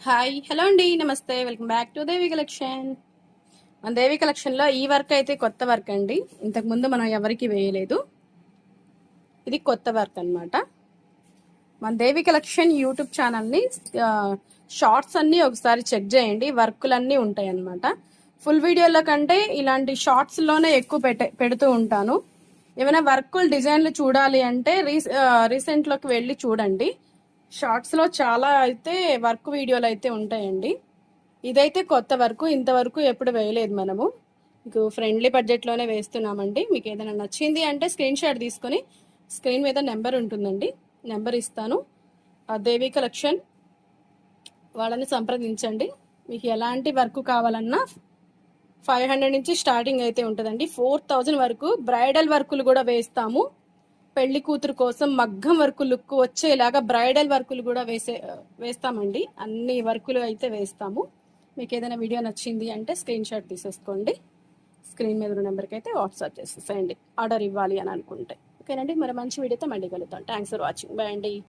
Hi hello అండి నమస్తే welcome back to Devi collection. మన దేవి కలెక్షన్లో ఈ వర్క్ అయితే కొత్త వర్క్ అండి. ఇంతకుముందు మనం ఎవరికి వేయలేదు. ఇది కొత్త వర్క్ అనమాట. మన దేవి కలెక్షన్ యూట్యూబ్ ఛానల్ని షార్ట్స్ అన్నీ ఒకసారి చెక్ చేయండి. వర్కులన్నీ ఉంటాయి అన్నమాట. ఫుల్ వీడియోల కంటే ఇలాంటి షార్ట్స్లోనే ఎక్కువ పెడుతూ ఉంటాను. ఏమైనా వర్కులు డిజైన్లు చూడాలి అంటే రీసెంట్లోకి వెళ్ళి చూడండి. షార్ట్స్లో చాలా అయితే వర్క్ వీడియోలు అయితే ఉంటాయండి. ఇదైతే కొత్త వర్క్, ఇంతవరకు ఎప్పుడు వేయలేదు మనము. మీకు ఫ్రెండ్లీ బడ్జెట్లోనే వేస్తున్నామండి. మీకు ఏదైనా నచ్చింది అంటే స్క్రీన్ షాట్ తీసుకొని స్క్రీన్ మీద నెంబర్ ఉంటుందండి, నెంబర్ ఇస్తాను. దేవి కలెక్షన్ వాళ్ళని సంప్రదించండి. మీకు ఎలాంటి వర్క్ కావాలన్నా 500 నుంచి స్టార్టింగ్ అయితే ఉంటుందండి. 4000 వరకు బ్రైడల్ వర్కులు కూడా వేస్తాము. పెళ్లి కూతురు కోసం మగ్గం వర్కు లుక్ వచ్చేలాగా బ్రైడల్ వర్కులు కూడా వేస్తామండి. అన్ని వర్కులు అయితే వేస్తాము. మీకు ఏదైనా వీడియో నచ్చింది అంటే స్క్రీన్ షాట్ తీసేసుకోండి. స్క్రీన్ మీద ఉన్న నెంబర్కి అయితే వాట్సాప్ చేసేసేయండి ఆర్డర్ ఇవ్వాలి అని అనుకుంటే. ఓకేనండి, మరి మంచి వీడియోతో మళ్ళీ కలుగుతాం. Thanks for watching. బాయ్ అండి.